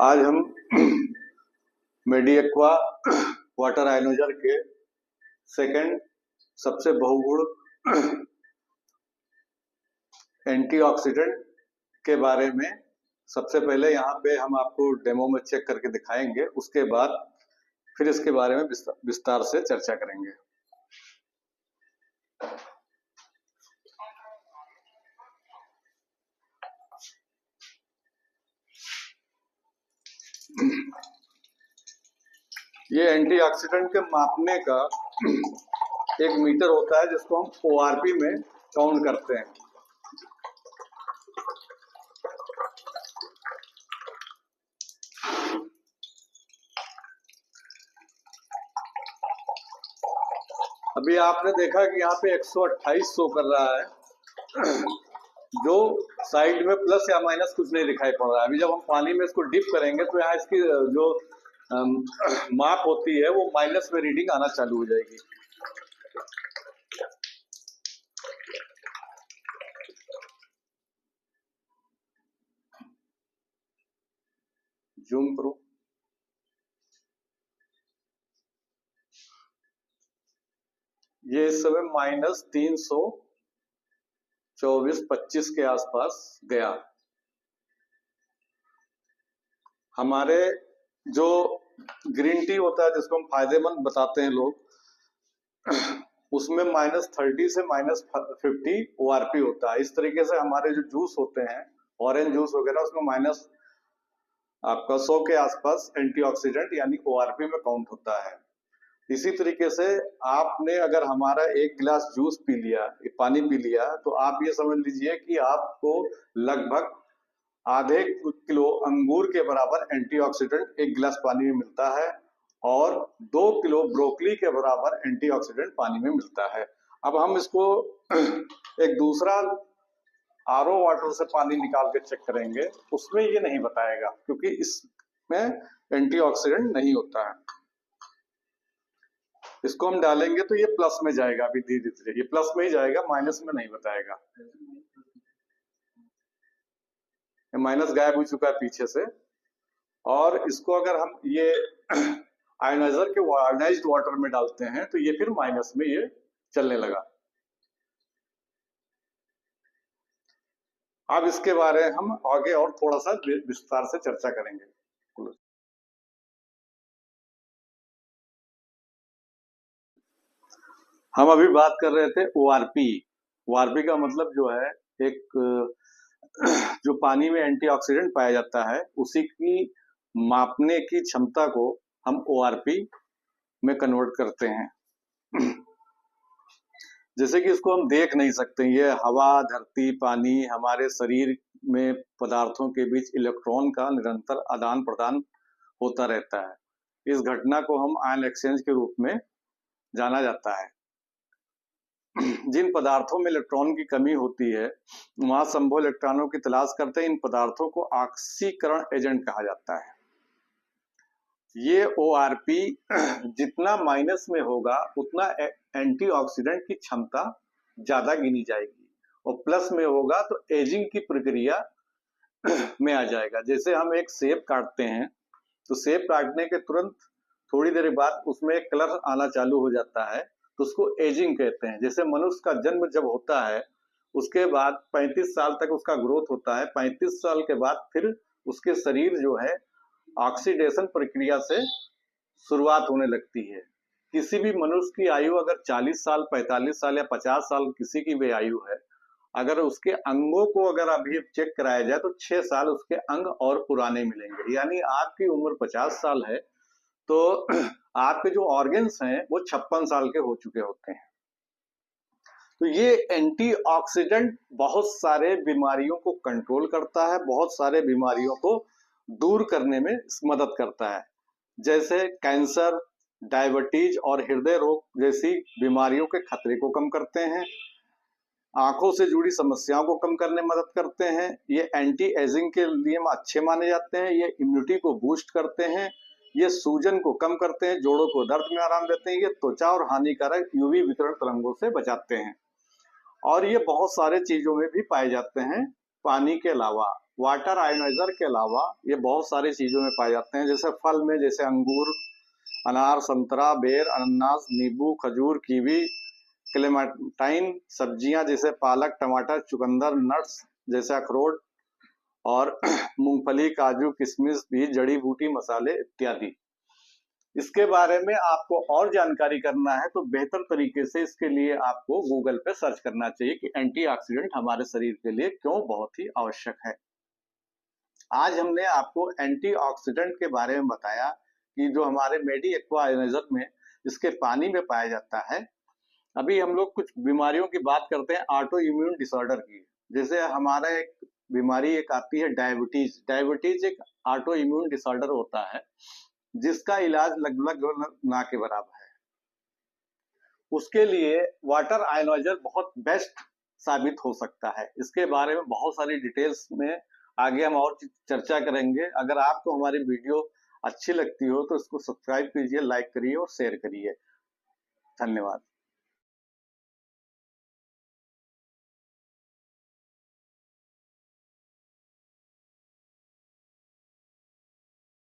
आज हम मेडिएक्वा वाटर आयनोजर के सेकंड सबसे बहुगुण एंटीऑक्सीडेंट के बारे में सबसे पहले यहाँ पे हम आपको डेमो में चेक करके दिखाएंगे। उसके बाद फिर इसके बारे में विस्तार से चर्चा करेंगे। ये एंटीऑक्सीडेंट के मापने का एक मीटर होता है जिसको हम ORP में काउंट करते हैं। अभी आपने देखा कि यहाँ पे 128 शो कर रहा है, जो साइड में प्लस या माइनस कुछ नहीं दिखाई पड़ रहा है। अभी जब हम पानी में इसको डिप करेंगे तो यहाँ इसकी जो माप होती है वो माइनस में रीडिंग आना चालू हो जाएगी। जूम करो। ये इस समय -324-25 के आसपास गया। हमारे जो ग्रीन टी होता है जिसको हम फायदेमंद बताते हैं लोग, उसमें -30 से -50 ORP होता है। इस तरीके से हमारे जो जूस होते हैं, ऑरेंज जूस वगैरह, उसमें माइनस आपका 100 के आसपास एंटीऑक्सीडेंट यानी ORP में काउंट होता है। इसी तरीके से आपने अगर हमारा एक गिलास जूस पी लिया, पानी पी लिया, तो आप ये समझ लीजिए कि आपको लगभग आधे किलो अंगूर के बराबर एंटीऑक्सीडेंट एक गिलास पानी में मिलता है और 2 किलो ब्रोकली के बराबर एंटीऑक्सीडेंट पानी में मिलता है। अब हम इसको एक दूसरा RO वाटर से पानी निकाल के चेक करेंगे, उसमें ये नहीं बताएगा क्योंकि इसमें एंटीऑक्सीडेंट नहीं होता है। इसको हम डालेंगे तो ये प्लस में जाएगा, अभी धीरे धीरे ये प्लस में ही जाएगा, माइनस में नहीं बताएगा। माइनस गायब हो चुका है पीछे से। और इसको अगर हम ये आयनाइजर के आयनाइज्ड वाटर में डालते हैं तो ये फिर माइनस में ये चलने लगा। अब इसके बारे में हम आगे और थोड़ा सा विस्तार से चर्चा करेंगे। हम अभी बात कर रहे थे ORP। ORP का मतलब जो है एक जो पानी में एंटीऑक्सीडेंट पाया जाता है उसी की मापने की क्षमता को हम ORP में कन्वर्ट करते हैं। जैसे कि इसको हम देख नहीं सकते, ये हवा, धरती, पानी, हमारे शरीर में पदार्थों के बीच इलेक्ट्रॉन का निरंतर आदान प्रदान होता रहता है। इस घटना को हम आयन एक्सचेंज के रूप में जाना जाता है। जिन पदार्थों में इलेक्ट्रॉन की कमी होती है वहां संभव इलेक्ट्रॉनों की तलाश करते हैं। इन पदार्थों को ऑक्सीकरण एजेंट कहा जाता है। ये ORP जितना माइनस में होगा उतना एंटीऑक्सीडेंट की क्षमता ज्यादा गिनी जाएगी, और प्लस में होगा तो एजिंग की प्रक्रिया में आ जाएगा। जैसे हम एक सेब काटते हैं तो सेब काटने के तुरंत थोड़ी देर बाद उसमें एक कलर आना चालू हो जाता है, तो उसको एजिंग कहते हैं। जैसे मनुष्य का जन्म जब होता है उसके बाद 35 साल तक उसका ग्रोथ होता है। 35 साल के बाद फिर उसके शरीर जो है ऑक्सीडेशन प्रक्रिया से शुरुआत होने लगती है। किसी भी मनुष्य की आयु अगर 40 साल, 45 साल या 50 साल किसी की भी आयु है, अगर उसके अंगों को अगर अभी चेक कराया जाए तो 6 साल उसके अंग और पुराने मिलेंगे। यानी आपकी उम्र 50 साल है तो आपके जो ऑर्गन्स हैं वो 56 साल के हो चुके होते हैं। तो ये एंटीऑक्सीडेंट बहुत सारे बीमारियों को कंट्रोल करता है, बहुत सारे बीमारियों को दूर करने में मदद करता है। जैसे कैंसर, डायबिटीज और हृदय रोग जैसी बीमारियों के खतरे को कम करते हैं, आंखों से जुड़ी समस्याओं को कम करने में मदद करते हैं। ये एंटी एजिंग के लिए अच्छे माने जाते हैं। ये इम्यूनिटी को बूस्ट करते हैं, ये सूजन को कम करते हैं, जोड़ों को दर्द में आराम देते हैं, ये त्वचा और हानिकारक UV विकिरण तरंगों से बचाते हैं, और ये बहुत सारे चीजों में भी पाए जाते हैं पानी के अलावा, वाटर आयोनाइजर के अलावा ये बहुत सारी चीजों में पाए जाते हैं, जैसे फल में, जैसे अंगूर, अनार, संतरा, बेर, अनानास, नींबू, खजूर, कीवी, क्लेमेंटाइन, सब्जियां जैसे पालक, टमाटर, चुकंदर, नट्स जैसे अखरोट और मूंगफली, काजू, किशमिश, बीज, जड़ी बूटी, मसाले इत्यादि। इसके बारे में आपको और जानकारी करना है तो बेहतर तरीके से इसके लिए आपको गूगल पे सर्च करना चाहिए कि एंटीऑक्सीडेंट हमारे शरीर के लिए क्यों बहुत ही आवश्यक है। आज हमने आपको एंटीऑक्सीडेंट के बारे में बताया कि जो हमारे मेडी एक्वा आयोनाइजर में इसके पानी में पाया जाता है। अभी हम लोग कुछ बीमारियों की बात करते हैं ऑटो इम्यून डिसऑर्डर की। जैसे हमारा एक बीमारी एक आती है डायबिटीज। डायबिटीज एक ऑटो इम्यून डिसऑर्डर होता है जिसका इलाज लगभग ना के बराबर है। उसके लिए वाटर आयोनाइजर बहुत बेस्ट साबित हो सकता है। इसके बारे में बहुत सारी डिटेल्स में आगे हम और चर्चा करेंगे। अगर आपको हमारी वीडियो अच्छी लगती हो तो इसको सब्सक्राइब कीजिए, लाइक करिए और शेयर करिए। धन्यवाद।